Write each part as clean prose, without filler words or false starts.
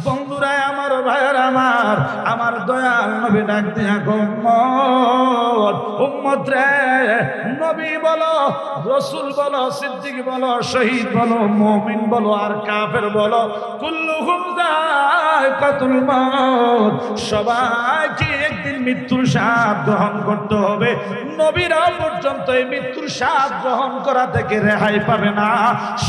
বন্ধুরা আমার, ভাইয়ের আমার দয়াল নবী ডাক দিয়া উম্মত, উম্মত রে, নবী বলো, রাসূল বলো, সিদ্দিক বলো, শহীদ বলো, মুমিন বলো আর কাফের বলো, কুল্লুহুম যায়কাতুল মাউত, সবাইকে একদিন মৃত্যুর স্বাদ গ্রহণ করতে হবে। নবীরা পর্যন্ত এই মৃত্যুর স্বাদ গ্রহণ করা থেকে রেহাই পাবে না।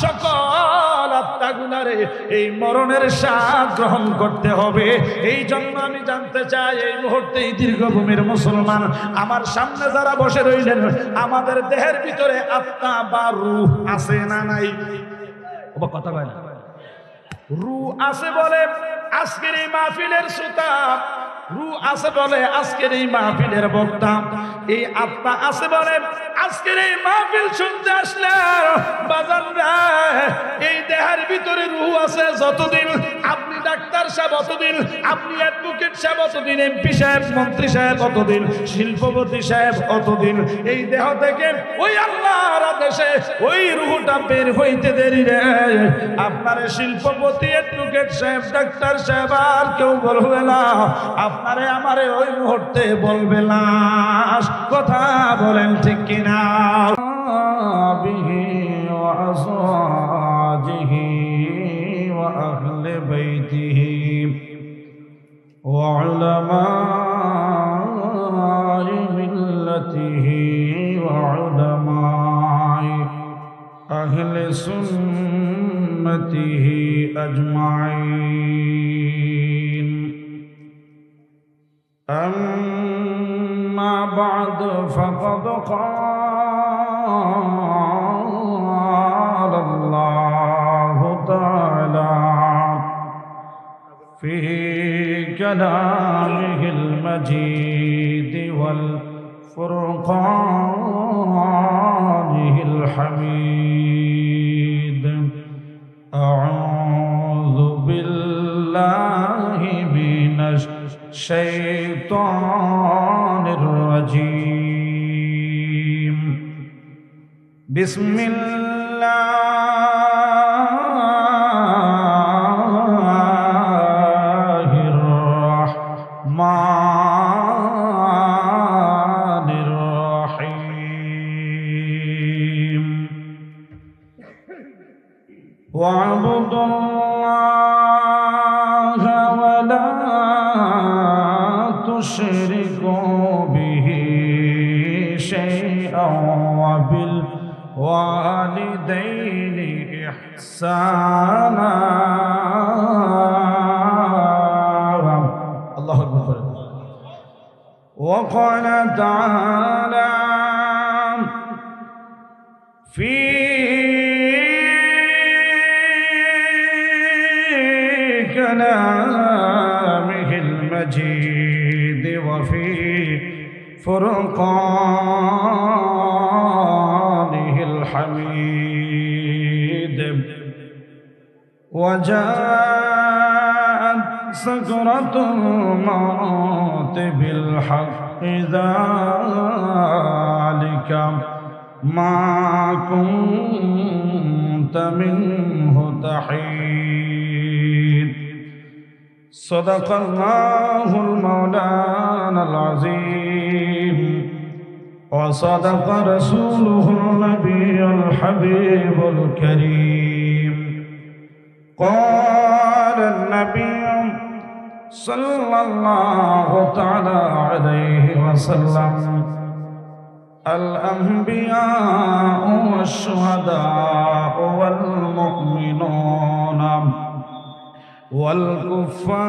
সকল আত্মাগুলারে এই মরণের স্বাদ গ্রহণ করতে হবে। এই জন্য আমি জানতে চাই, এই মুহূর্তে এই দীর্ঘভূমির মুসলমান আমার সামনে যারা বসে রইলেন, আমাদের দেহের ভিতরে আত্মা বা রূহ আছে না নাই? কথা কয় না? রূহ আছে বলে আজকের এই মাহফিলের শ্রোতা, রূহ আছে বলে আজকের এই মাহফিলের বক্তা, এই আত্মা আছে বলে আজকের এই মাহফিল শুনতে আসলে বাজানরা, এই দেহের ভিতরে রূহ আছে যতদিন, আপনি ডাক্তার সাহেব অতদিন, আপনি অ্যাডভোকেট সাহেব অতদিন, এমপি সাহেব, মন্ত্রী সাহেব অতদিন, শিল্পপতি সাহেব অতদিন, এই দেহ থেকে ওই আল্লাহর আদেশে ওই রূহটা বের হইতে দেরি রে। আপনার শিল্পপতি, অ্যাডভোকেট সাহেব, ডাক্তার সাহেব আর কেউ বলবে না, আপনারে আমারে ওই মুহূর্তে বলবে না। কথা বলেন ঠিক কিনা? বিহি ওয়া আযওয়াজিহি ওয়া আহলি বাইতিহি ওয়া উলামাই মিল্লাতিহি ওয়া উলামাই আহলি সুন্নতিহি আজমাইন। أما بعد فقد قال الله تعالى في كلامه المجيد والفرقانه الحميد: أعوذ بالله من الشيطان الرجيم. بسم الله الرحمن الرحيم. واعبدوا الله ولا تشركوا به شيئا وبالوالدين إحسانا. الله أكبر. وقال تعالى في كلامه المجيد وفي فرقانه الحميد: وجاءت سكرة الموت بالحق ذلك ما كنت منه تحيد. صدق الله المولانا العظيم وصدق رسوله النبي الحبيب الكريم. قال النبي صلى الله تعالى عليه وسلم: الأنبياء والشهداء والمؤمنون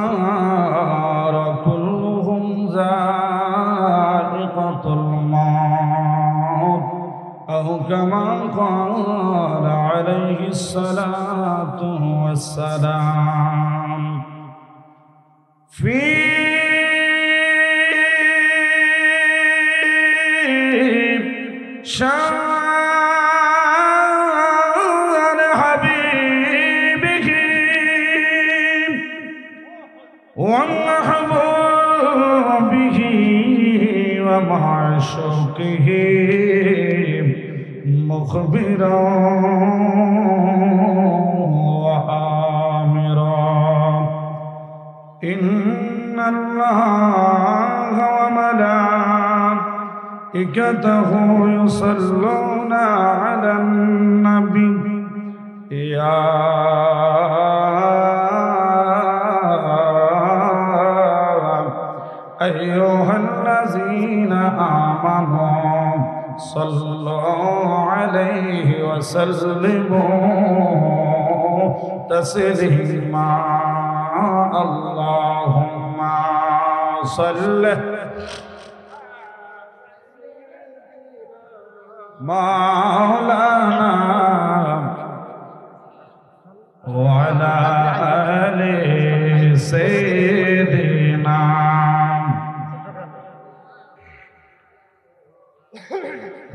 والكفار كلهم ذائقة الموت، أو كما قال عليه الصلاة والسلام. في شان حبيبه ومحبوبه ومعشوقه مخبرا وآمرا इन्नल्लाह व मलाइकतहु युसल्लूना अलन नबी या अय्युहल्लज़ीना आमनू सल्लू अलैहि वसल्लिमू तस्लीमा अल्लाहुम्मा सल्लि मौलाना व अला आलि सय्यिदिना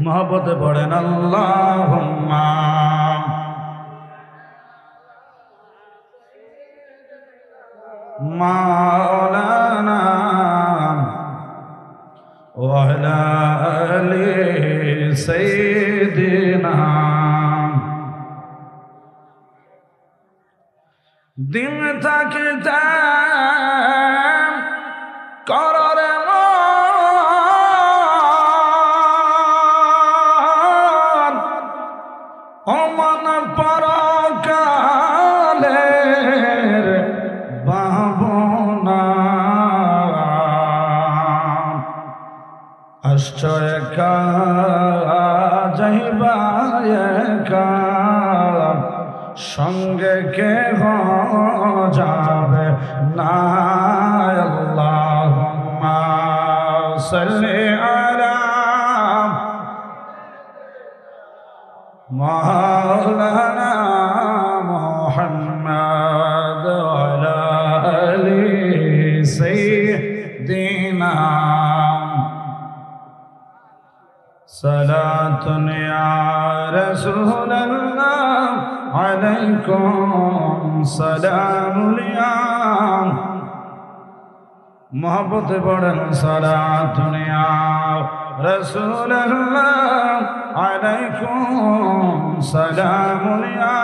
मोहब्बत पढ़ेन अल्लाहुम्मा मौलाना व अला आलि सय्यिदिना दिन থাকতে করার মন অমন পরকালের ভাবনা আশ্চর্য একা যাইবা একা সঙ্গে কেহ যাবে না আল্লাহুম্মা সাল্লি আলা মাওলানা মুহাম্মদ ওয়া আলা আলি সাইয়্যিদিনা সালাতুন ইয়া রাসূলুল্লাহ अलैकुम सलामुलिया मोहब्बत बड़न सलातुनिया रसूलल्लाह अलैकुम सलामुलिया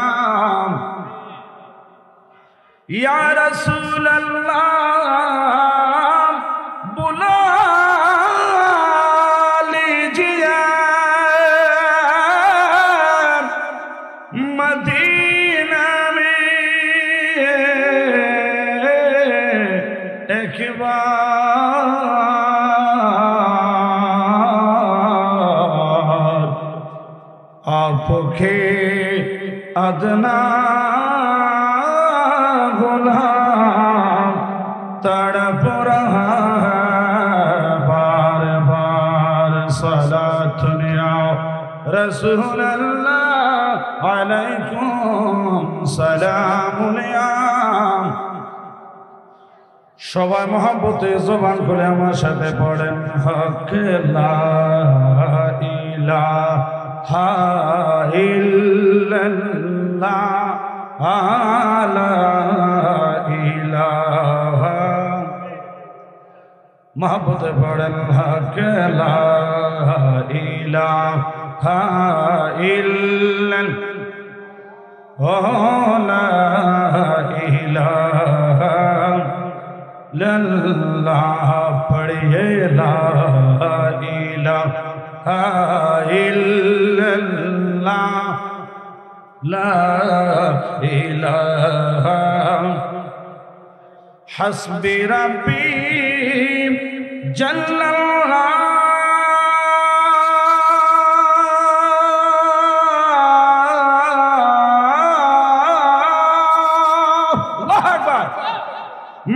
या रसूलल्लाह बुला लीजिए मदीना में एक बार आपके अदना गुलाम तड़प रहा है बार बार सलातुनिया रसूलल्लाह अलैकुम सलामुलिया সবাই মহব্বতে জবান করে আমার সাথে পড়েন হক লা ইলাহা ইল্লাল্লাহ লা ইলাহা মহব্বতে পড়েন হক লা ইলাহা ইল্লাল্লাহ লা ইলাহা इल्लल्लाह पढ़िए ला इलाहा इल्लल्लाह ला इलाहा हस्बी रब्बी जल्लल्लाह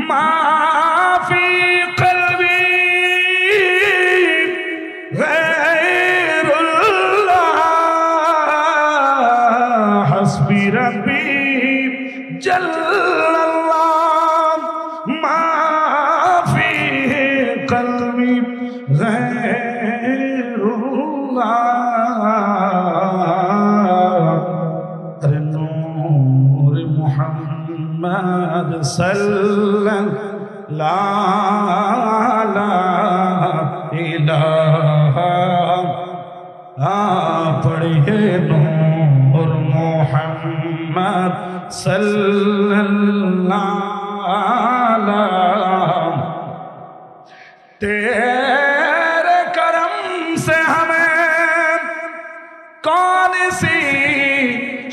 माफी कल्बी गैरुल्लाह हस्बी रब्बी जल्लल्लाह माफी कल्बी गैरुल्लाह अरे नूर मुहम्मद सल्लल्लाहु इलाहा पढ़िए नूर मुहम्मद सल्लल्लाहु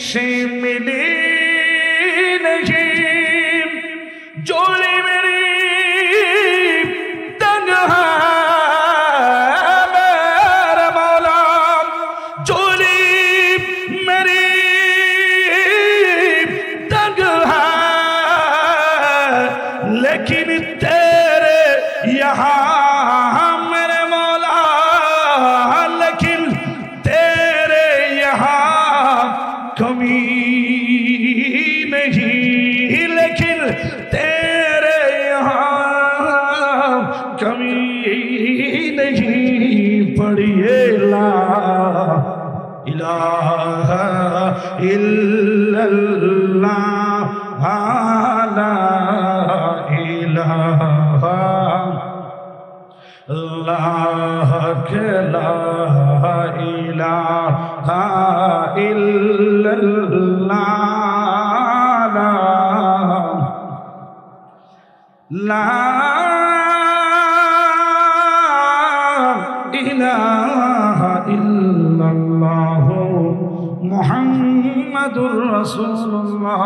से मिली नहीं जोड़ी मेरी तन्हा मेरा मौला जोड़ी मेरी तन्हा लेकिन तेरे यहाँ मेरे मौला लेकिन तेरे यहाँ कमी नहीं लेकिन तेरे यहाँ कमी नहीं पढ़िए ला इलाहा इल्लल्लाह ला इलाहा अल्लाह के ला इलाहा इल्लल्लाह ला इलाहा इल्लल्लाह मुहम्मदुर रसूलुल्लाह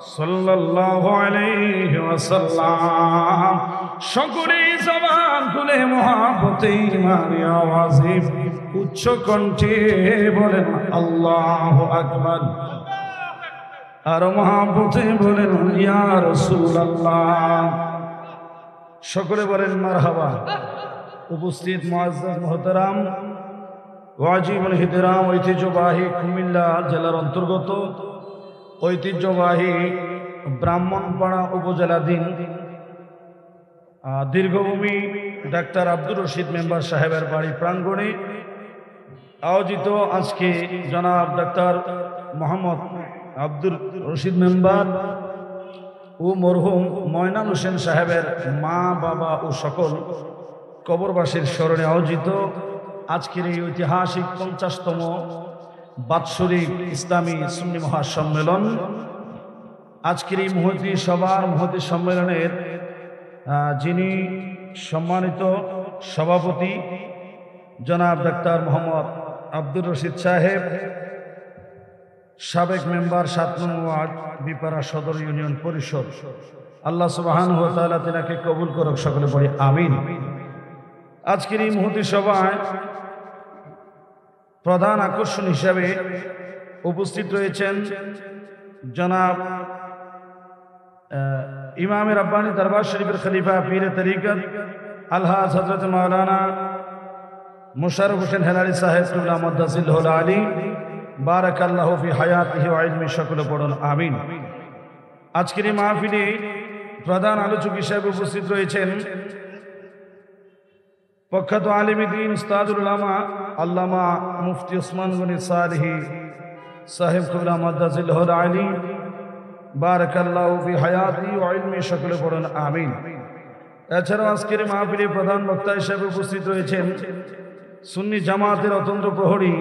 सल्लल्लाहु अलैहि वसल्लम সকলে জবান খুলে মহব্বতে ইমানি আওয়াজে উচ্চ কণ্ঠে বলেন আল্লাহু আকবার আর মহব্বতে বলেন ইয়া রাসূলুল্লাহ সকলে বলেন মারহাবা উপস্থিত মুআজ্জাজ মুহতারাম ওয়াজিবুল ইহতিরাম ঐতিহ্যবাহী কুমিল্লা জেলার অন্তর্গত ঐতিহ্যবাহী ব্রাহ্মণপাড়া উপজেলাধীন দীর্ঘভূমি ডাক্তার আব্দুর রশিদ মেম্বার সাহেবের বাড়ি প্রাঙ্গণে আয়োজিত আজকে জনাব ডাক্তার মোহাম্মদ আব্দুর রশিদ মেম্বার ও মরহুম ময়নাল হোসেন সাহেবের মা বাবা ও সকল কবরবাসীর স্মরণে আয়োজিত আজকের এই ঐতিহাসিক 50তম বাৎসরিক ইসলামী সুন্নি মহাসম্মেলন আজকের এই মুহূর্তে সবার মুহূর্তে সম্মেলনের যিনি সম্মানিত সভাপতি জনাব ডাক্তার মোহাম্মদ আব্দুর রশিদ সাহেব সাবেক মেম্বার 7 নং ওয়ার্ড বিপাড়া সদর ইউনিয়ন পরিষদ আল্লাহ সুবহানাহু ওয়া তাআলা তিনাকে কবুল করুক সকলে পড়ি আমিন আজকের এই মুহূর্তে সভায় প্রধান আকর্ষণ হিসাবে উপস্থিত রয়েছেন জনাব ইমামে রাব্বানি দরবার শরীফের খলিফা পীর তরিকত আলহাজ হযরত মাওলানা মুশাররফ হোসেন হেলালি সাহেব কুল্লা মুদাসিলহুল আলী বারাকাল্লাহু ফি হায়াতিহি ওয়া ইলমি সকলে পড়ুন আমিন আজকের এই মাহফিলে প্রধান আলোচক হিসেবে উপস্থিত রয়েছেন প্রখ্যাত আলিম দ্বীন উস্তাদুল উলামা আল্লামা মুফতি ওসমান গনি সালেহী সাহেব কুল্লা মুদাসিলহুল আলী বারাকাল্লাহু ফি হায়াতি ওয়া ইলমি সকলে পড়ুন আমিন এছাড়াও আজকের মাহফিলে প্রধান বক্তা হিসেবে উপস্থিত রয়েছেন সুন্নি জামাতের অতন্ত্র প্রহরী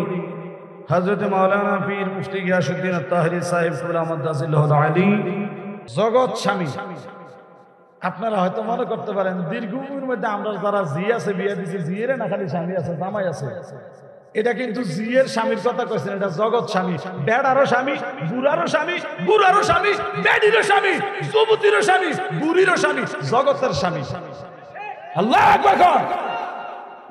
হযরত মাওলানা পীর মুফতি গিয়াসউদ্দিন আত-তাহরি সাহেব কুল্লা মুদাসিলহুল আলী জগৎ স্বামী আপনারা হয়তো মনে করতে পারেন দীর্ঘভূমির মধ্যে আমরা যারা জি আছে বিয়ে দিছি জিয়ের না খালি স্বামী আছে জামাই আছে এটা কিন্তু জিয়ের স্বামীর কথা কইছেন এটা জগৎ স্বামী বেড়ারও স্বামী বুড়ারও স্বামী বুড়ারও স্বামী বেডিরও স্বামী যুবতীরও স্বামী বুড়িরও স্বামী জগতের স্বামী আল্লাহু আকবার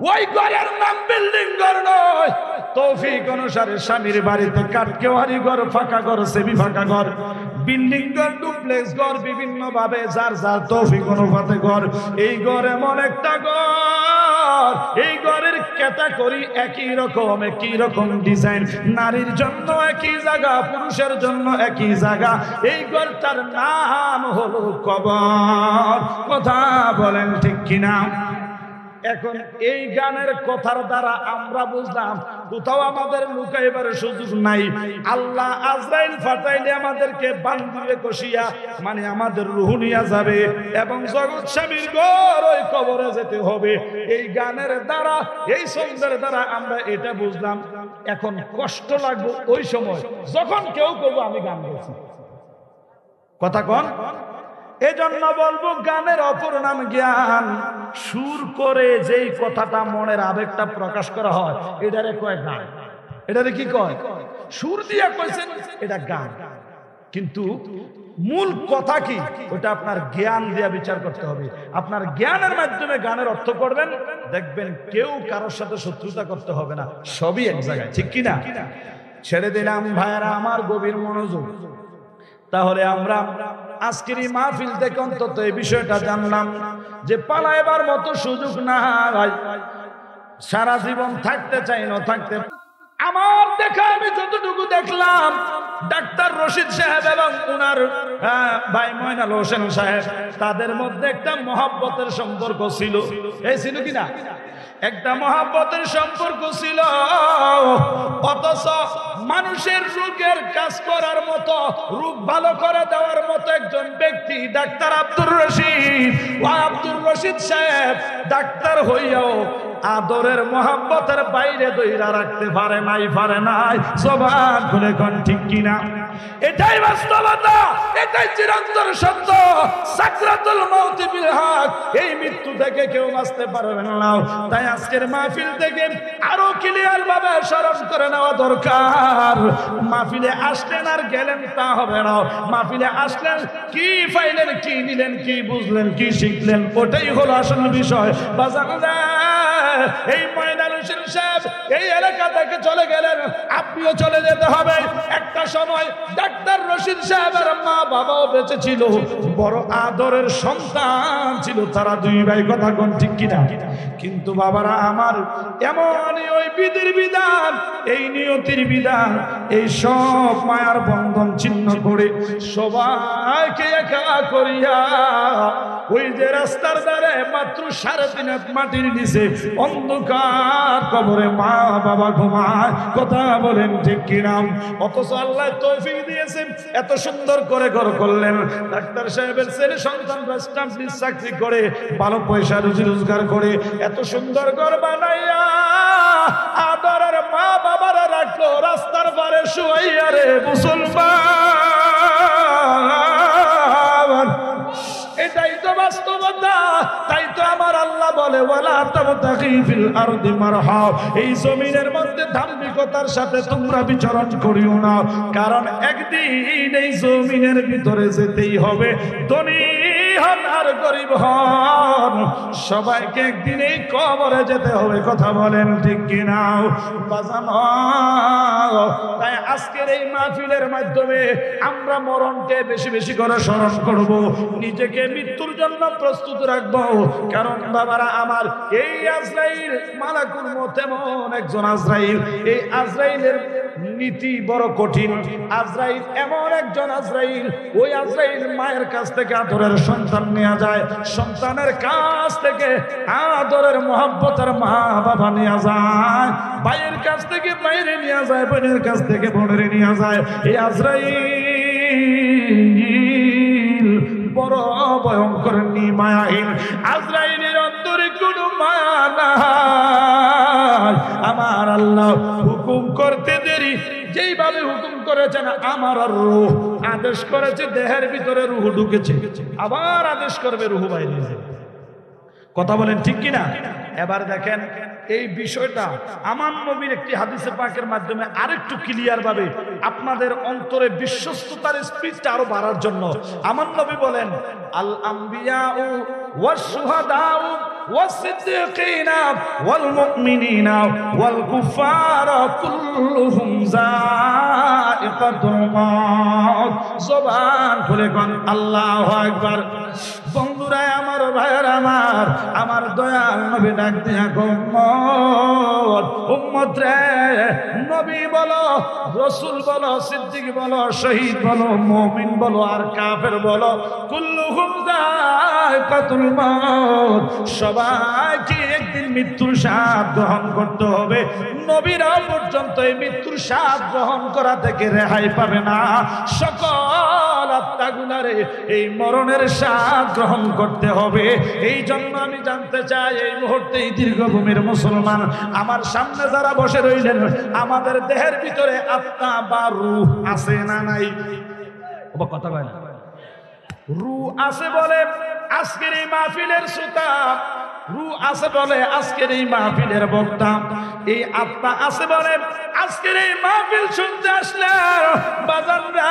ওই ঘরের নাম বিল্ডিং ঘর নয় তৌফিক অনুসারে স্বামীর বাড়িতে কাটকেওয়ারি ঘর ফাঁকা ঘর সেমি ফাঁকা ঘর বিল্ডিং ঘর ডুপ্লেক্স ঘর বিভিন্ন ভাবে যার যার তৌফিক অনুপাতে ঘর এই ঘর এমন একটা ঘর এই ঘরের ক্যাটাগরি একই রকম ডিজাইন নারীর জন্য একই জায়গা পুরুষের জন্য একই জায়গা এই ঘরটার নাম হলো কবর কথা বলেন ঠিক কিনা এখন এই গানের কথার দ্বারা আমরা বুঝলাম কোথাও আমাদের লুকাইবার সুযোগ নাই আল্লাহ আজরাইল ফাটাইলে আমাদেরকে বান্ধিয়ে কষিয়া মানে আমাদের রূহ নিয়ে যাবে এবং জগৎ স্বামীর ঘর ওই কবরে যেতে হবে এই গানের দ্বারা এই শব্দের দ্বারা আমরা এটা বুঝলাম এখন কষ্ট লাগবে ওই সময় যখন কেউ কবো আমি গান গাইছি কথা কোন এজন্য বলবো গানের অপর নাম জ্ঞান সুর করে যেই কথাটা মনের আবেগটা প্রকাশ করা হয় এটারে কয় গান এটারে কি কয় সুর দিয়া কইছেন এটা গান, কিন্তু মূল কথা কি ওটা আপনার জ্ঞান দিয়ে বিচার করতে হবে। আপনার জ্ঞানের মাধ্যমে গানের অর্থ করবেন, দেখবেন কেউ কারোর সাথে শত্রুতা করতে হবে না, সবই এক জায়গায়, ঠিক কিনা? ছেড়ে দিলাম ভাইরা আমার গভীর মনোযোগ। তাহলে আমরা আজকের এই মাহফিল থেকে অন্তত এই বিষয়টা জানলাম যে পালাইবার মতো সুযোগ নাই, সারা জীবন থাকতে চাই না থাকতে। আমার দেখা আমি যতটুকু দেখলাম, ডাক্তার রশিদ সাহেব এবং উনার ভাই ময়নাল হোসেন সাহেব, তাদের মধ্যে একটা মহব্বতের সম্পর্ক ছিল। এই ছিল কিনা? একটা মহব্বতের সম্পর্ক ছিল। অথচ মানুষের রোগের কাজ করার মতো, রোগ ভালো করে দেওয়ার মতো একজন ব্যক্তি ডাক্তার আব্দুর রশিদ। আব্দুর রশিদ সাহেব ডাক্তার হইয়াও আদরের মহব্বতের বাইরে দইরা রাখতে পারে নাই। জবান খুলে কোন ঠিক কিনা? এটাই বাস্তবতা, এটাই চিরন্তন সত্য। সাকরাতুল মাউত বিল হক, এই মৃত্যু থেকে কেউ বাঁচতে পারবে না। তাই আজকের মাহফিল থেকে আরো ক্লিয়ার ভাবে স্মরণ করে নেওয়া দরকার। মাহফিলে আসলেন আর গেলেন তা হবে না। মাহফিলে আসলেন, কি পাইলেন, কি নিলেন, কি বুঝলেন, কি শিখলেন, ওটাই হলো আসল বিষয়। বাজানরা, এই ময়নাল হোসেন সাহেব এই এলাকা থেকে চলে গেলেন, আপনিও চলে যেতে হবে। একটা সময় ডাক্তার রশিদ সাহেবের মা বাবাও বেঁচে ছিল, বড় আদরের সন্তান ছিল তারা দুই ভাই, কথা কোন ঠিক কিনা? কিন্তু বাবারা আমার, এমনই ওই বিধির বিধান, এই নিয়তির বিধান, এই সব মায়ার বন্ধন ছিন্ন করে সবাইকে একা করিয়া ওই যে রাস্তার ধারে মাত্র 3.5 হাত মাটির নিচে অন্ধকার কবরে মা বাবা ঘুমায়, কথা বলেন ঠিক কিনা? অথচ আল্লাহ তৌফিক দিয়েছেন, এত সুন্দর করে ঘর করলেন। ডাক্তার সাহেবের ছেলে সন্তান স্টাম্পলিশ চাকরি করে, ভালো পয়সা রুজি রোজগার করে, এত সুন্দর ঘর বানাইয়া আদরের মা বাবারা রাখলো রাস্তার পারে শুয়াইয়া রে মুসলমান। এটাই তো বাস্তবতা। তাই তো আমার আল্লাহ বলে, ওয়ালা তাবতাগি ফিল আরদি মারহা, এই জমিনের মধ্যে ধার্মিকতার সাথে তোমরা বিচরণ করিও না, কারণ একদিন এই জমিনের ভিতরে যেতেই হবে। ধনী হন আর গরিব হন, সবাইকে একদিন এই কবরে যেতে হবে, কথা বলেন ঠিক কিনা? বাজানো, তাই আজকের এই মাহফিলের মাধ্যমে আমরা মরণকে বেশি বেশি করে স্মরণ করব, নিজেকে মৃত্যুর জন্য প্রস্তুত রাখবো। কারণ বাবারা আমার, এই আজরাইল মালাকুল মউত এমন একজন আজরাইল, এই আজরাইলের নীতি বড় কঠিন। আজরাইল এমন একজন আজরাইল, ওই আজরাইল মায়ের কাছ থেকে আদরের সন্তান নেওয়া যায়, সন্তানের কাছ থেকে আদরের মহব্বতের মা বাবা নেওয়া যায়, ভাইয়ের কাছ থেকে বাইরে নেওয়া যায়, বোনের কাছ থেকে বোনের নেওয়া যায়। এই আজরাইল বড় ভয়ঙ্কর নিমায়াহীন। আজরাইলের অন্তরে কোনো মায়া নাই। আমার আল্লাহ হুকুম করতে দেরি, যেইভাবে হুকুম করেছেন আমার রূহ আদেশ করেছে, দেহের ভিতরে রূহ ঢুকেছে, আবার আদেশ করবে রূহ বাইরে যাবে, কথা বলেন ঠিক কিনা? এবার দেখেন এই বিষয়টা আমার নবীর একটি হাদিসে পাকের মাধ্যমে আরেকটু ক্লিয়ার ভাবে আপনাদের অন্তরে বিশ্বস্ততার স্পিডটা আরো বাড়ার জন্য আমার নবী বলেন, আল আম্বিয়াউ ওয়াস শুহাদাউ ওয়াস সিদ্দিকিনা ওয়াল মুমিনিনা ওয়াল কুফারা কুল্লুহুম যায়িকাতুল মাউত। জবান খুলে কোন আল্লাহু আকবার। বন্ধুরা আমার, ভাইয়েরা আমার, আমার দয়াল নবী ডাক দিয়া উম্মত, উম্মত রে, নবী বলো, রাসূল বলো, সিদ্দিক বলো, শহীদ বলো, মুমিন বলো আর কাফের বলো, কুল্লুহুম যায়িকাতুল মাউত, সবাইকে একদিন মৃত্যুর স্বাদ গ্রহণ করতে হবে। নবীরা পর্যন্ত এই মৃত্যুর স্বাদ গ্রহণ করা থেকে রেহাই পাবে না। সকল আত্মাগুলারে এই মরণের স্বাদ গ্রহণ করতে হবে। এই জন্য আমি জানতে চাই, এই মুহূর্তে এই দীর্ঘভূমির মুসলমান আমার সামনে যারা বসে রইলেন, আমাদের দেহের ভিতরে আত্মা বা রূহ আছে না নাই? কথা বলেন, রূহ আছে বলে আজকের এই মাহফিলের শ্রোতা রূহ আছে বলে আজকের এই মাহফিলের বক্তা, এই আত্মা আছে বলে আজকের এই মাহফিল শুনতে আসলে বাজানরা,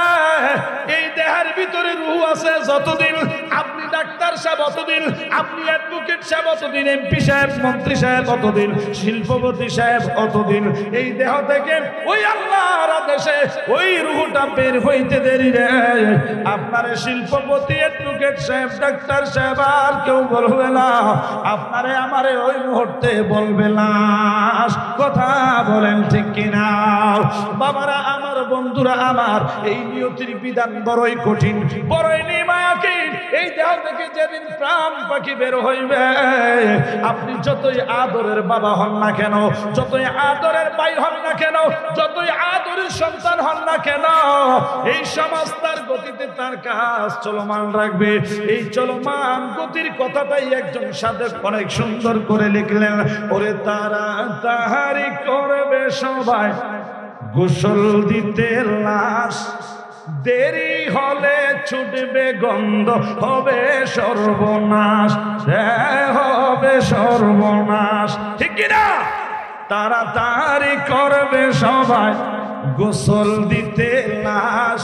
এই দেহের ভিতরে রূহ আছে যতদিন, আপনি ডাক্তার সাহেব অতদিন, আপনি অ্যাডভোকেট সাহেব অতদিন, এমপি সাহেব, মন্ত্রী সাহেব অতদিন, শিল্পপতি সাহেব অতদিন, এই দেহ থেকে ওই আল্লাহর আদেশে ওই রূহটা বের হইতে দেরি রে। আপনারে শিল্পপতি, অ্যাডভোকেট সাহেব, ডাক্তার সাহেব আর কেউ বলবে না, আপনারে আমারে ওই মুহূর্তে বলবে না। কথা বলেন ঠিক কিনা বাবারা আমার, বন্ধুরা আমার, এই নিয়তির বিধান বড়ই কঠিন, বড়ই নির্মায়াকীন। এই দেহ থেকে যেদিন প্রাণ পাখি বের হইবে, আপনি যতই আদরের বাবা হন না কেন, যতই আদরের ভাই হন না কেন, যতই আদরের সন্তান হন না কেন, এই সমাজ তার গতিতে তার কাজ চলমান রাখবে। এই চলমান গতির কথাটাই একজন সাধক অনেক সুন্দর করে লিখলেন, ওরে তারা তাহারি করবে সবাই গোসল দিতে লাশ, দেরি হলে ছুটবে গন্ধ, হবে সর্বনাশ, হবে সর্বনাশ। ঠিক কিনা? তাড়াতাড়ি করবে সবাই গোসল দিতে লাশ,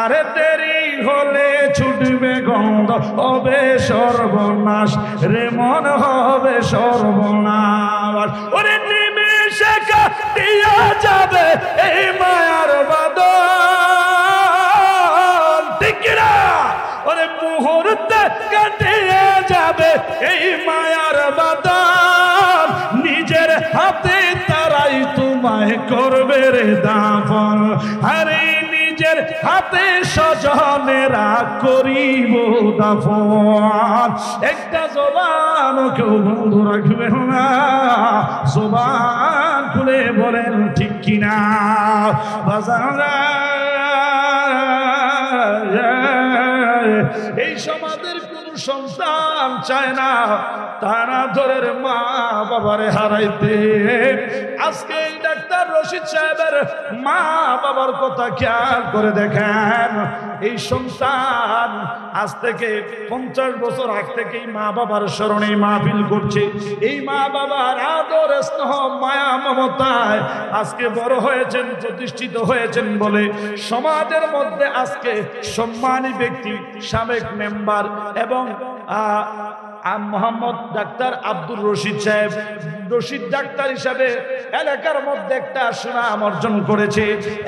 আরে দেরি হলে ছুটবে গন্ধ, হবে সর্বনাশ রে মন, হবে সর্বনাশ। ওরে নিমেষে কাটিয়া যাবে এই মায়ার বাদল, ঠিক কিনা? ওরে মুহূর্তে কাটিয়ে যাবে এই মায়ার বাদল, নিজের হাতে তারাই তোমায় করবে রে দাফন, আরে নিজের হাতে স্বজনেরা করিব দাফন। একটা জবান কেউ বন্ধ রাখবে না, জবান খুলে বলেন ঠিক কিনা বাজারা। এই সমাজের কোন সন্তান চায় না তারা ধরের মা বাবারে হারাইতে। আজকে এই ডাক্তার রশিদ সাহেবের মা বাবার কথা খেয়াল করে দেখেন, এই সন্তান আজ থেকে 50 বছর আগ থেকেই মা বাবার স্মরণে মাহফিল করছে। এই মা বাবার আদর স্নেহ মায়া মমতায় আজকে বড় হয়েছেন, প্রতিষ্ঠিত হয়েছেন বলে সমাজের মধ্যে আজকে সম্মানী ব্যক্তি, সাবেক মেম্বার এবং মোহাম্মদ ডাক্তার আব্দুর রশিদ সাহেব, রশিদ ডাক্তার হিসাবে এলাকার মধ্যে একটা সুনাম অর্জন করেছে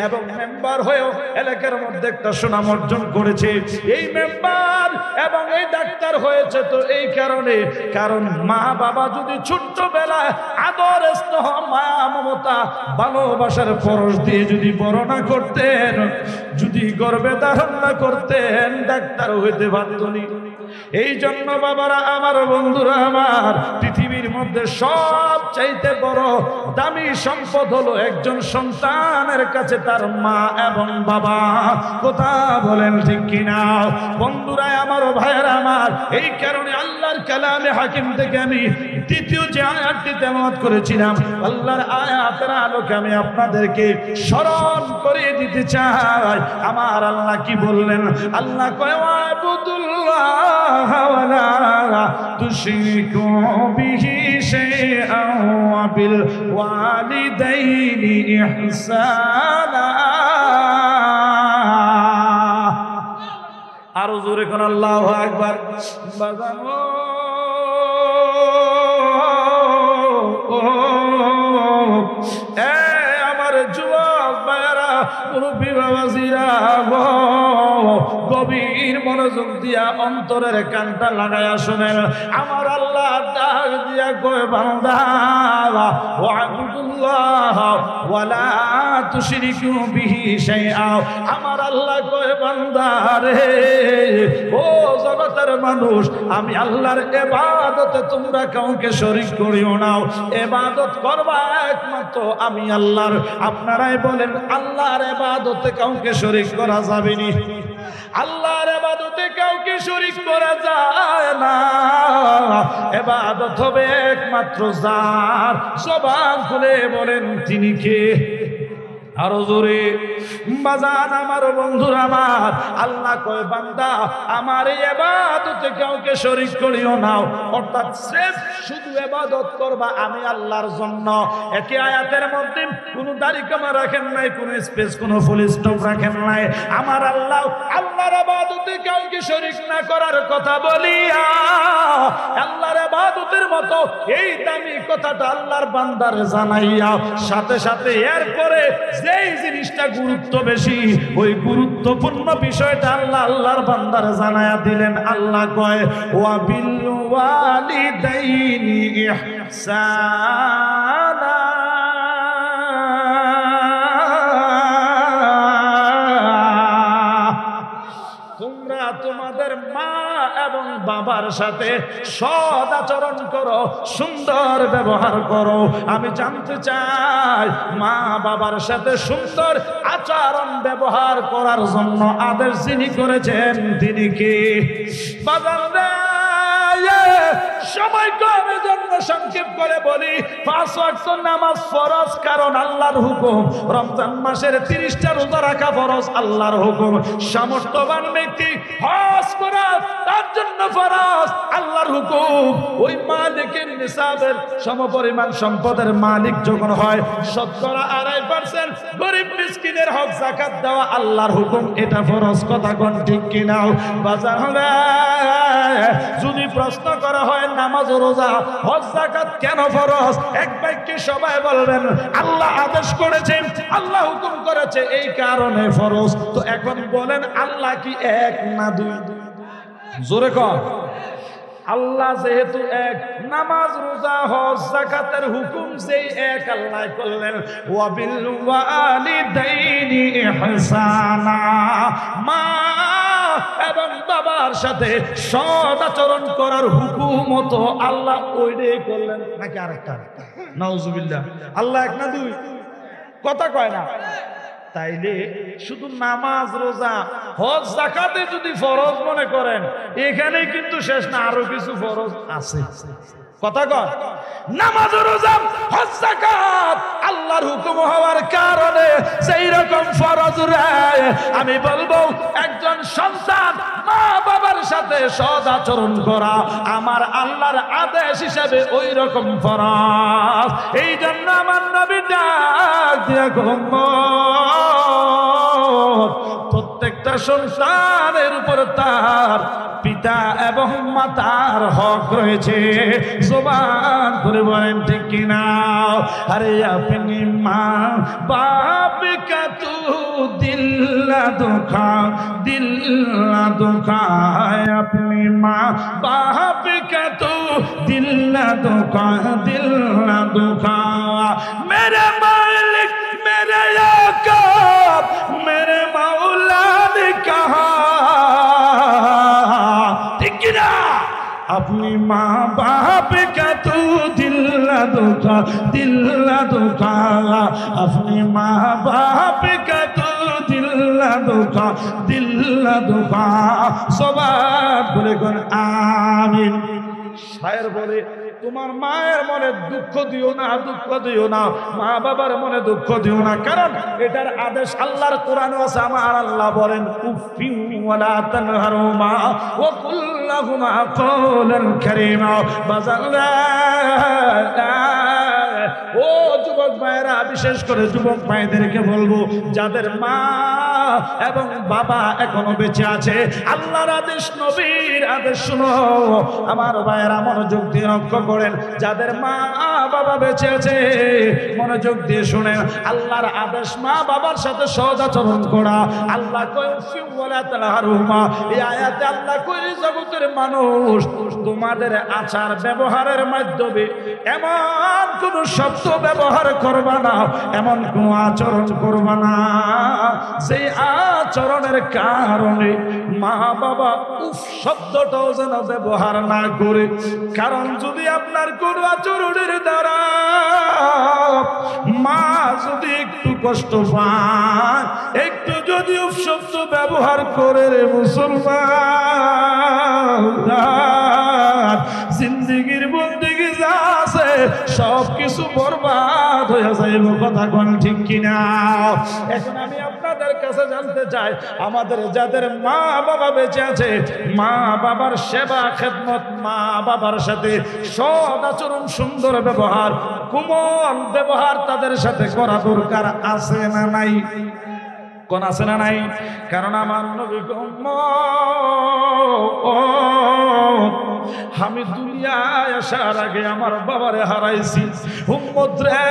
এবং মেম্বার হয়েও এলাকার মধ্যে একটা সুনাম অর্জন করেছে। এই মেম্বার এবং এই ডাক্তার হয়েছে তো এই কারণে, কারণ মা বাবা যদি ছোট্টবেলায় আদর স্নেহ মায়া মমতা ভালোবাসার পরশ দিয়ে যদি বড় না করতেন, যদি গর্বে ধারণ না করতেন, ডাক্তার হইতে পারতনি। এই জন্য বাবারা আমার, বন্ধুরা আমার, পৃথিবীর মধ্যে সব চাইতে বড় দামি সম্পদ হলো একজন সন্তানের কাছে তার মা এবং বাবা। কথা বলেন ঠিক কিনা বন্ধুরা আমার, ভাইয়েরা আমার। এই কারণে আল্লাহর কালামে হাকিম থেকে আমি দ্বিতীয় যে আয়াতটি তেলাওয়াত করেছিলাম, আল্লাহর আয়াতের আলোকে আমি আপনাদেরকে স্মরণ করে দিতে চাই। আমার আল্লাহ কি বললেন? আল্লাহ কয় ওয়াবুদুল্লাহ ওয়ালা তুশরিকু বিহি শাইআন ওয়া বিল ওয়ালিদাইনি ইহসানা। আরো জোরে কোন আল্লাহু আকবার। বাজানো আমার যুবক ভাইয়েরা, মুরব্বী বাবাজিরা, গভীর মনোযোগ দিয়া অন্তরের কানটা লাগায়া শুনেন। আমার আল্লাহ ডাক দিয়া কয়, বান্দা ওয়াবুদুল্লাহ ওয়ালা তুশরিকু বিহি শাইআ। আমার আল্লাহ কয়, বান্দা রে, ও জগতের মানুষ, আমি আল্লাহর ইবাদতে তোমরা কাউকে শরীক করিও না। ইবাদত করবা একমাত্র আমি আল্লাহর। আপনারাই বলেন, আল্লাহর ইবাদতে কাউকে শরীক করা যাবে না? আল্লাহর ইবাদতে কাউকে শরীক করা যায় না। ইবাদত হবে একমাত্র যার। জবান খুলে বলেন তিনি কে? আরো জোরে। বাজান আমার বন্ধুরা আমার, আল্লাহ কয় বান্দা আমার এই ইবাদতে কাউকে শরীক করিও না, অর্থাৎ সির্ফ শুধু ইবাদত করবা আমি আল্লাহর জন্য। একই আয়াতের মধ্যে কোনো দাড়ি কামা রাখেন নাই, কোনো স্পেস, কোনো ফুল স্টপ রাখেন নাই। আমার আল্লাহ আল্লাহর ইবাদতে কাউকে শরীক না করার কথা বলিয়া আল্লাহর ইবাদতের মতো এই দামি কথাটা আল্লাহর বান্দারে জানাইয়া সাথে সাথে এরপরে যেই জিনিসটা গুরুত্ব বেশি ওই গুরুত্বপূর্ণ বিষয়টা আল্লাহর বান্দারে জানায়া দিলেন। আল্লাহ কয় ওয়া বিল ওয়ালিদাইনি ইহসানা, তোমরা তোমাদের মা এবং বাবার সাথে সৎ আচরণ করো, সুন্দর ব্যবহার করো। আমি জানতে চাই মা বাবার সাথে সুন্দর আচরণ ব্যবহার করার জন্য আদেশ যিনি করেছেন তিনি কে? বাজারে সময় কমের জন্য সংক্ষেপ করে বলি, 5 ওয়াক্ত নামাজ ফরজ, কারণ আল্লাহর হুকুম। রমজান মাসের 30টা রোজা রাখা ফরজ, আল্লাহর হুকুম। সামর্থ্যবান ব্যক্তি হজ করা তার জন্য ফরজ, আল্লাহর হুকুম। ওই মালিকের নিসাবের সমপরিমাণ সম্পদের মালিক যখন হয়, শতকরা 2.5% গরিব মিসকিনের হক যাকাত দেওয়া আল্লাহর হুকুম, এটা ফরজ। কথা কোন ঠিক কিনা? বাজার হলে যদি প্রশ্ন করা হয় নামাজ রোজা হজ যাকাত কেন ফরজ, এক বাক্যে সবাই বলবেন আল্লাহ আদেশ করেছেন, আল্লাহ হুকুম করেছে, এই কারণে ফরজ। তো এখন বলেন আল্লাহ কি এক না দুই? জোরে কর। আল্লাহ যেহেতু এক, নামাজ রোজা হজ যাকাতের হুকুম যেই এক আল্লাহ করলেন। ওয়া বিল ওয়ালিদাইনি ইহসানা, মা এবং বাবার সাথে সৎ আচরণ করার হুকুম তো আল্লাহ ওইটাই করলেন, নাকি আরেকটা? নাউজুবিল্লাহ। আল্লাহ এক না দুই? কথা কয় না। তাইলে শুধু নামাজ রোজা হজ যাকাতে যদি ফরজ মনে করেন, এখানে কিন্তু শেষ না, আরো কিছু ফরজ আছে। কথা কয়। নামাজ রোজা হজ যাকাত আল্লাহর হুকুম হওয়ার কারণে সেই রকম ফরজ রে আমি বলবো একজন সন্তান মা বাবার সাথে সৎ আচরণ করা আমার আল্লাহর আদেশ হিসেবে ওই রকম ফরজ। এই জন্য আমার নবী ডাক দিয়া প্রত্যেকটা সন্তানের উপর তার পিতা এবং মাতার হক রয়েছে। জবান করে বলেন ঠিক কিনা? আরে আপনি মা বাপ কা তু দিল না দুখা, দিল না দুখা, আপনি মা বাপ কা তু দিল না দুখা, দিল না দুখা। মেরে মালিক मेरे आका मेरे मौला ने कहा, ठीक ना? अपनी माँ बाप का तू दिल ना दुखा, दिल ना दुखा, अपनी माँ बाप का तू दिल ना दुखा, दिल ना दुखा। सबाब बोले कौन आमीन। शायर बोले তোমার মায়ের মনে দুঃখ দিও না, দুঃখ দিও না, মা বাবার মনে দুঃখ দিও না, কারণ এটার আদেশ আল্লাহর কোরআনে আছে। আমার আল্লাহ বলেন উফি ওয়ালা তানহারুমা ওয়া কুল লাহুমা কওলান কারীমা। বাজাল্লা ও যুবক ভাইরা, বিশেষ করে যুবক ভাইদেরকে বলবো যাদের মা এবং বাবা এখনো বেঁচে আছে, আল্লাহর আদেশ নবীর আদেশ শুনো। আমার ভাইরা মনোযোগ দিয়ে লক্ষ্য করেন, যাদের মা বাবা বেঁচে আছে মনোযোগ দিয়ে শুনেন, আল্লাহর আদেশ মা বাবার সাথে সৎ আচরণ করা। আল্লাহ কয় ওয়ালা তানহারুমা, এই আয়াতে আল্লাহ কয় জগতের মানুষ তোমাদের আচার ব্যবহারের মাধ্যমে এমন কোন শব্দ ব্যবহার করবা না, এমন কোন আচরণ করবা না সেই আচরণের কারণে মা বাবা উফ শব্দটাও যেন ব্যবহার না করে। কারণ যদি আপনার কোন আচরণের দ্বারা মা যদি একটু কষ্ট পায়, একটু যদি উফ শব্দ ব্যবহার করে রে মুসলমান, জিন্দিগির বন্দিগি যা আছে সব কিছু বরবাদ হয়ে যাইব। কথা কোন ঠিক কিনা? এখন আমি আপনাদের আপনাদের কাছে জানতে চাই, আমাদের যাদের মা বাবা বেঁচে আছে, মা বাবার সেবা খেদমত, মা বাবার সাথে সৎ আচরণ, সুন্দর ব্যবহার, কোমল ব্যবহার তাদের সাথে করা দরকার আছে না নাই? কোন আছে না নাই? কারণ আমার নবী আমি দুনিয়ায় আসার আগে আমার বাবারে হারাইছি। উম্মত রে,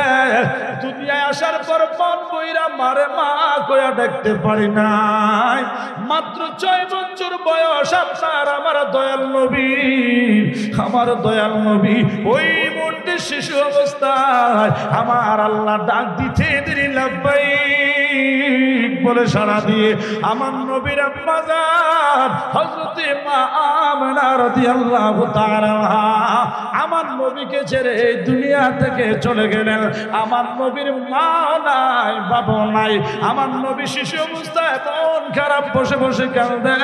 দুনিয়ায় আসার পর মন বইরা মারে মা কইয়া দেখতে পারি নাই। মাত্র 6 বছর বয়স আপনার আমার দয়াল নবী, আমার দয়াল নবী ওই মুহূর্তে শিশু অবস্থায় আমার আল্লাহ ডাক দিতে দেরি লাব্বাইক বলে সাড়া দিয়ে আমার নবীর আম্মা জান হযরতে মা আমেনা রাদিয়াল্লাহু তাআলা আমার নবীকে ছেড়ে এই দুনিয়া থেকে চলে গেলেন। আমার নবীর মা নাই, বাবা নাই। আমার নবী শিশু অবস্থায় মন খারাপ বসে বসে কাঁদে।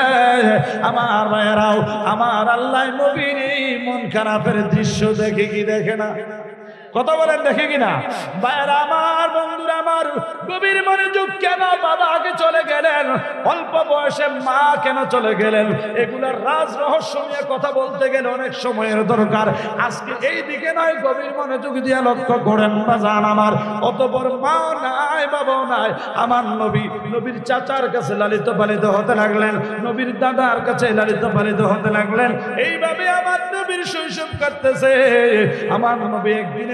আমার ভাইয়েরাও, আমার আল্লাহ নবীর মন খারাপের দৃশ্য দেখে কি দেখে না? কথা বলেন, দেখে কিনা? ভাইয়েরা আমার, বন্ধুরা আমার, গভীর মনোযোগ। কেন বাবা আগে চলে গেলেন? অল্প বয়সে মা কেন চলে গেলেন? এগুলার রাজ রহস্য নিয়ে কথা বলতে গেলে অনেক সময়ের দরকার। আজকে এই দিকে নয়, গভীর মনোযোগ দিয়ে লক্ষ্য করেন বাজান আমার। অতঃপর মা নাই, বাবাও নাই। আমার নবী নবীর চাচার কাছে লালিত পালিত হতে লাগলেন, নবীর দাদার কাছে লালিত পালিত হতে লাগলেন। এইভাবে আমার নবীর শৈশব কাটতেছে। আমার নবী একদিন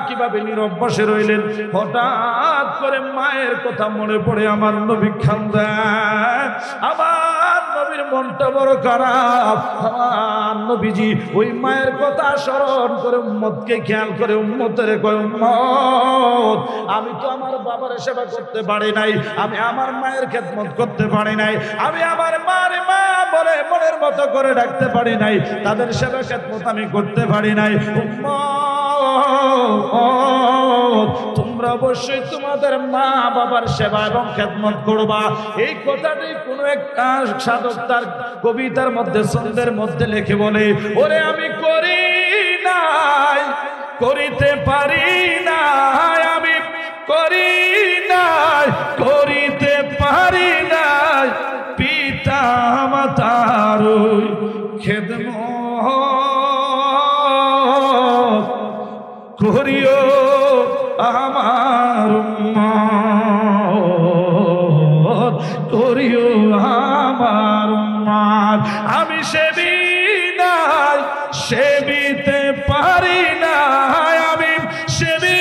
কিভাবে নীরব বসে রইলেন। হঠাৎ করে মায়ের কথা মনে পড়ে আমার নবী কান্দেন। আমার নবীর মনটা বড় খারাপ। আমার নবীজি ওই মায়ের কথা স্মরণ করে উম্মতকে খেয়াল করে উম্মতের কয়, উম্মত আমি তো আমার বাবার সেবা করতে পারি নাই, আমি আমার মায়ের খেদমত করতে পারি নাই, আমি আমার মারে মা বলে মনের মতো করে ডাকতে পারি নাই, তাদের সেবা খেদমত আমি করতে পারি নাই। তোমরা অবশ্যই তোমাদের মা বাবার সেবা এবং খেদমত করবা। এই কথাটি কোনো একটা সাধক তার কবিতার মধ্যে, ছন্দের মধ্যে লিখে বলে, ওরে আমি করি নাই, করিতে পারি নাই, আমি করি নাই, করিতে পারি নাই, পিতা মাতার খেদমত করিও আমার উম্মত, করিও আমার উম্মত। আমি সেবি নাই, সেবিতে পারি নাই, আমি সেবি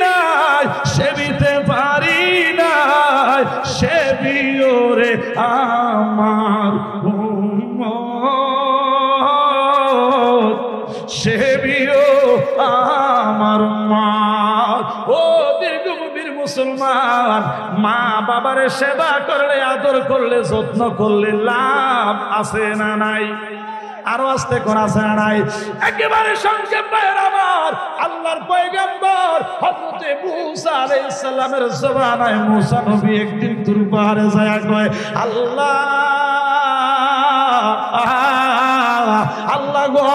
নাই, সেবিতে পারি নাই, সেবিও রে আমার উম্মত, সেবিও আমার মা। ও দীর্ঘবীর মুসলমান, মা বাবার সেবা করলে, আদর করলে, যত্ন করলে লাভ আছে না নাই? আরো আসতে কোন আছে না নাই? একেবারে সংক্ষেপে আমার আল্লাহর পয়গম্বর হযরতে মুসা আলাইহিস সালামের জবানায় মুসা নবী একদিন তুর পাহাড়ে যায় কয়, আল্লাহ আল্লাহ গো,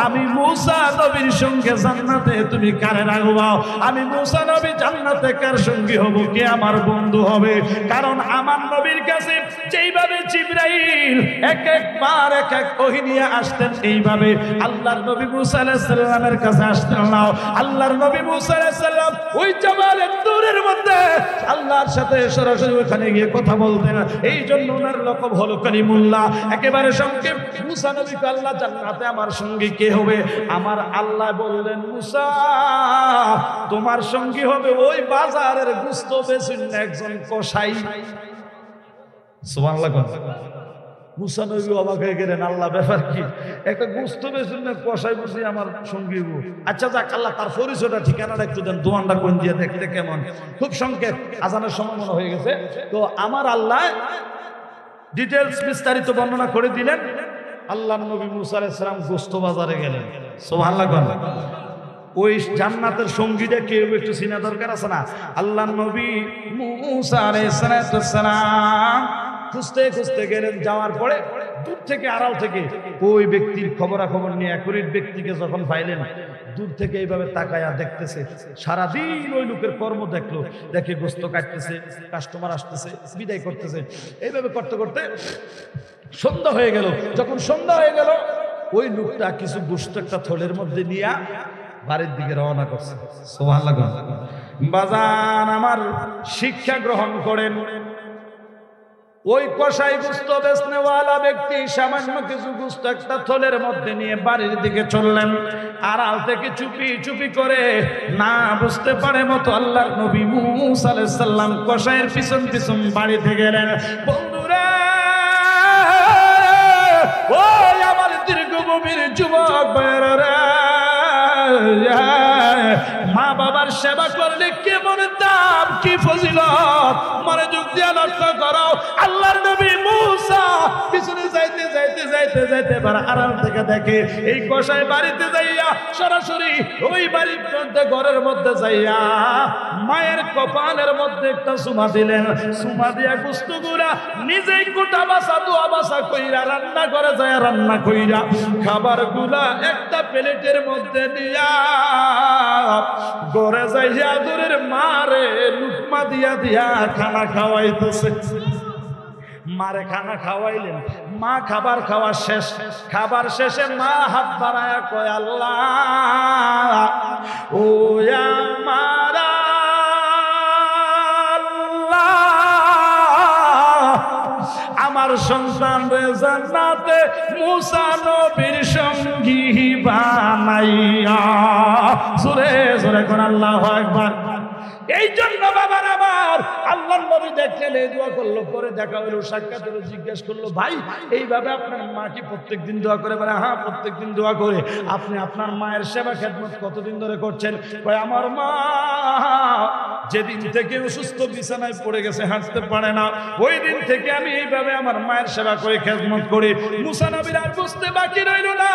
আমি মুসা নবীর সঙ্গে জান্নাতে তুমি কারে রাখবা? আমি মুসা নবী জান্নাতে কার সঙ্গী হব? কে আমার বন্ধু হবে? কারণ আমার নবীর কাছে যেইভাবে জিবরাইল এক একবার এক এক ওহী নিয়ে আসতেন, এইভাবে আল্লাহর নবী মুসা আলাইহিস সালামের কাছে আসতেন না। আল্লাহর নবী মুসা আলাইহিস সালাম ওই জাবালে তুরের মধ্যে আল্লাহর সাথে সরাসরি ওখানে গিয়ে কথা বলতেন। এই জন্য ওনার লকব হলো কালিমুল্লাহ। একেবারে সংক্ষেপ, মুসা নবীকে আল্লাহ জান্নাতে আমার সঙ্গী কে হবে? আমার আল্লাহ বললেন, মুসা তোমার সঙ্গী হবে ওই বাজারের গোশত বেচেন একজন কসাই। সুবহানাল্লাহ। মুসা নবী অবাক হয়ে গেলেন, আল্লাহ ব্যাপার কি? একটা গোশত বেচেন না কসাই বুঝি আমার সঙ্গী? আচ্ছা যাক, আল্লাহ তার পরিচয়টা, ঠিকানাটা একটু দেন, দোয়ানটা কোন দিয়ে দেখতে কেমন? খুব সংক্ষেপ, আজানের সময় মনে হয়ে গেছে। তো আমার আল্লাহ ডিটেলস বিস্তারিত বর্ণনা করে দিলেন। আল্লাহ নবী মুসা আলাইহিস সালাম গোশত বাজারে গেলেন। সুবহানাল্লাহ। ওই জান্নাতের সঙ্গীটা কেউ একটু চিনা দরকার আছে না? আল্লাহ নবী মুসা আলাইহিস সালাম খুঁজতে খুঁজতে গেলেন। যাওয়ার পরে দূর থেকে আড়াল থেকে ওই ব্যক্তির খবরাখবর নিয়ে অ্যাকুরেট ব্যক্তিকে যখন পাইলেন, দূর থেকে এইভাবে তাকায়া দেখতেছে, সারাদিন ওই লোকের কর্ম দেখলো, দেখে গোস্ত কাটতেছে, কাস্টমার আসতেছে, বিদায় করতেছে, এইভাবে করতে করতে সন্ধ্যা হয়ে গেল। যখন সন্ধ্যা হয়ে গেল, ওই লোকটা কিছু গোস্ত একটা থলের মধ্যে নিয়ে বাড়ির দিকে রওনা করছে। সুবহানাল্লাহ। বাজান আমার, শিক্ষা গ্রহণ করেন। ওই কষাই গুস্ত বেচনেওয়ালা ব্যক্তি সামান্য কিছু গুস্ত একটা থলের মধ্যে নিয়ে বাড়ির দিকে চললেন। আড়াল থেকে চুপি চুপি করে, না বুঝতে পারে মতো আল্লাহর নবী মুসা আলাইহিস সালাম কষাইয়ের পিছন পিছন বাড়িতে গেলেন। বন্ধুরা, ওই আমার দীর্ঘভূমির যুবক ভাইরা, মা বাবার সেবা করলে কেমন দাম, কি ফজিলত, মনোযোগ দিয়ে লক্ষ্য করো। আল্লাহর নবী মুসা পিছনে যাইতে যাইতে যাইতে যাইতে আড়াল থেকে দেখে এই কষাই বাড়িতে যাইয়া সরাসরি ওই বাড়ির মধ্যে ঘরের মধ্যে যাইয়া মায়ের কপালের মধ্যে একটা সুমা দিলেন। সুমা দিয়া গুস্তগুলা নিজেই গোটা বাসা দোয়া বাসা কইরা রান্না করে যায়, রান্না কইরা খাবার গুলা একটা প্লেটের মধ্যে দিয়া ঘরে যাইয়া দূরের মারে লুকমা দিয়া দিয়া খানা খাওয়াইতেছে। মারে খানা খাওয়াইলেন, মা খাবার খাওয়া শেষ। খাবার শেষে মা হাত বাড়ায়া কয়, আল্লাহ, ও আমার আল্লাহ, আমার সন্তান রে জান্নাতে মুসা নবীর সঙ্গী বানাইয়া। জোরে জোরে কোন আল্লাহু আকবার। এই জন্য বাবার আমার আল্লাহর নবী দেখলেন, এই দোয়া করলো, পরে দেখা হলো, সাক্ষাৎ হলো, জিজ্ঞেস করলো, ভাই এইভাবে আপনার মা কি প্রত্যেকদিন দোয়া করে? বলে হ্যাঁ, প্রত্যেকদিন দোয়া করে। আপনি আপনার মায়ের সেবা খেদমত কতদিন ধরে করছেন? ভাই আমার মা যেদিন থেকে অসুস্থ বিছানায় পড়ে গেছে, হাঁটতে পারে না, ওই দিন থেকে আমি এইভাবে আমার মায়ের সেবা করে খেদমত করি। মুসা নবীর আর বুঝতে বাকি রইল না,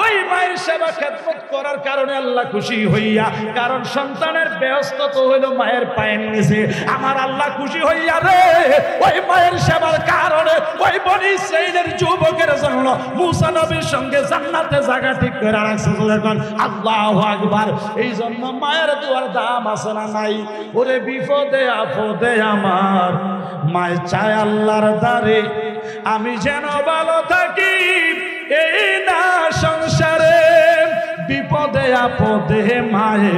ওই মায়ের সেবা খেদমত করার কারণে আল্লাহ খুশি হইয়া, কারণ সন্তানের ব্যস্ততা হইল মায়ের পায়ের নিচে, আমার আল্লাহ খুশি হইয়া রে ওই মায়ের সেবার কারণে ওই বনি ইসরাইলের যুবকের জন্য মুসা নবীর সঙ্গে জান্নাতে জায়গা ঠিক করে রাখছে। আল্লাহু আকবার। এই জন্য মায়ের দোয়ার দাম আছে না নাই? ওরে বিপদে আপদে আমার মায় চায় আল্লাহর দ্বারে আমি যেন ভালো থাকি, এই না সংসারে বিপদে আপদে মায়ে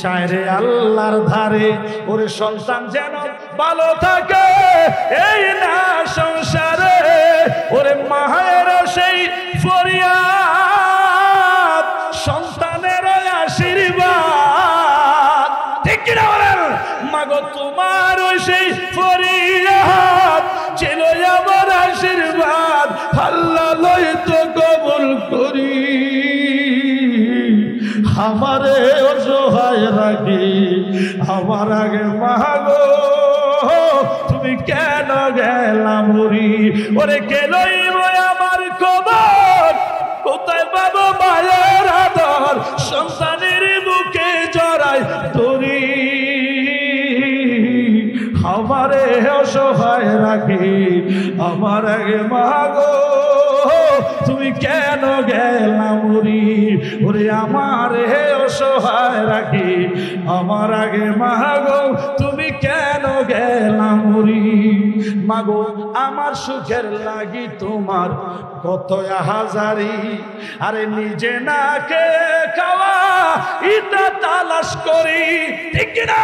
চায় রে আল্লাহর ধারে, ওরে সন্তান যেন ভালো থাকে, এই না সংসারে ওরে মায়ের সেই ফরিয়াদ, সন্তানের আশীর্বাদ, ঠিক কিনা বলেন? মাগো তোমার ওই সেই ফরিয়াদ ছিল আমার আশীর্বাদ, আল্লাহ লইতো কবুল করি, আমারে অসহায় রাখি, আমার আগে মাগো তুমি কেন গেলাম মরি? ওরে গেলই আমার খবর, কোথায় পাবো মায়ের আদর, সন্তানের বুকে জড়াই ধরি, আমারে অসহায় রাখি, আমার আগে মাগো তুমি কেন গেলাম মরি? ওরে আমারে অসহায় রাখি, আমার আগে মাগো তুমি কেন গেলাম মরি? মাগো আমার সুখের লাগি তোমার কত হাজারি, আরে নিজে না কে খাওয়া ইটা তালাশ করি, ঠিক কিনা?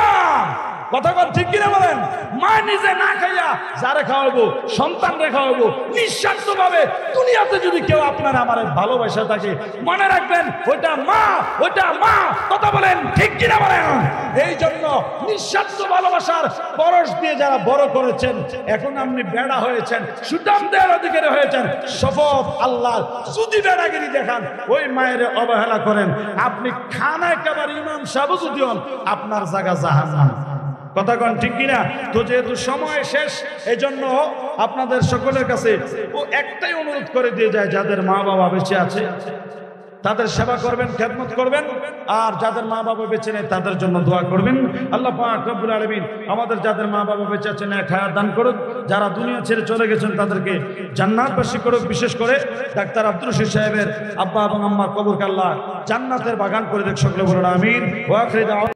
কথা বল, ঠিক কিনা বলেন? মা নিজে না খাইয়া যারে খাওয়াবো, সন্তানরে খাওয়াবো নিঃস্বার্থ ভাবে। দুনিয়াতে যদি কেউ আপনার আমার ভালোবাসা থাকে, মনে রাখবেন ওটা মা, ওটা মা। কথা বলেন, ঠিক কিনা বলেন? এই জন্য নিঃস্বার্থ ভালোবাসার পরশ দিয়ে যারা বড় করেছেন, এখন আপনি বেড়া হয়েছেন, সুদাম দেওয়ার অধিকারী হয়েছেন, শপথ আল্লাহ যদি বেড়াগিরি দেখান, ওই মায়ের অবহেলা করেন, আপনি খানায় খাবার ইমাম সাহেব যদি হন, আপনার জায়গা জাহান্নাম। কথা কন, ঠিক কিনা? তো যেহেতু সময় শেষ, এই জন্য আপনাদের সকলের কাছে ও একটাই অনুরোধ করে দিয়ে যায়, যাদের মা বাবা বেঁচে আছে তাদের সেবা করবেন, খেদমত করবেন, আর যাদের মা বাবা বেঁচে নেই তাদের জন্য দোয়া করবেন। আল্লাহ পাক রব্বুল আলামিন আমাদের যাদের মা বাবা বেঁচে আছেন নেক হায়াত দান করুক, যারা দুনিয়া ছেড়ে চলে গেছেন তাদেরকে জান্নাতবাসী করুক। বিশেষ করে ডাক্তার আব্দুর রশিদ সাহেবের আব্বা এবং আম্মার কবরকে আল্লাহ জান্নাতের বাগান করে দেখ। সকলে বলুন আমিন। ওয়া আখির দাওয়ানা।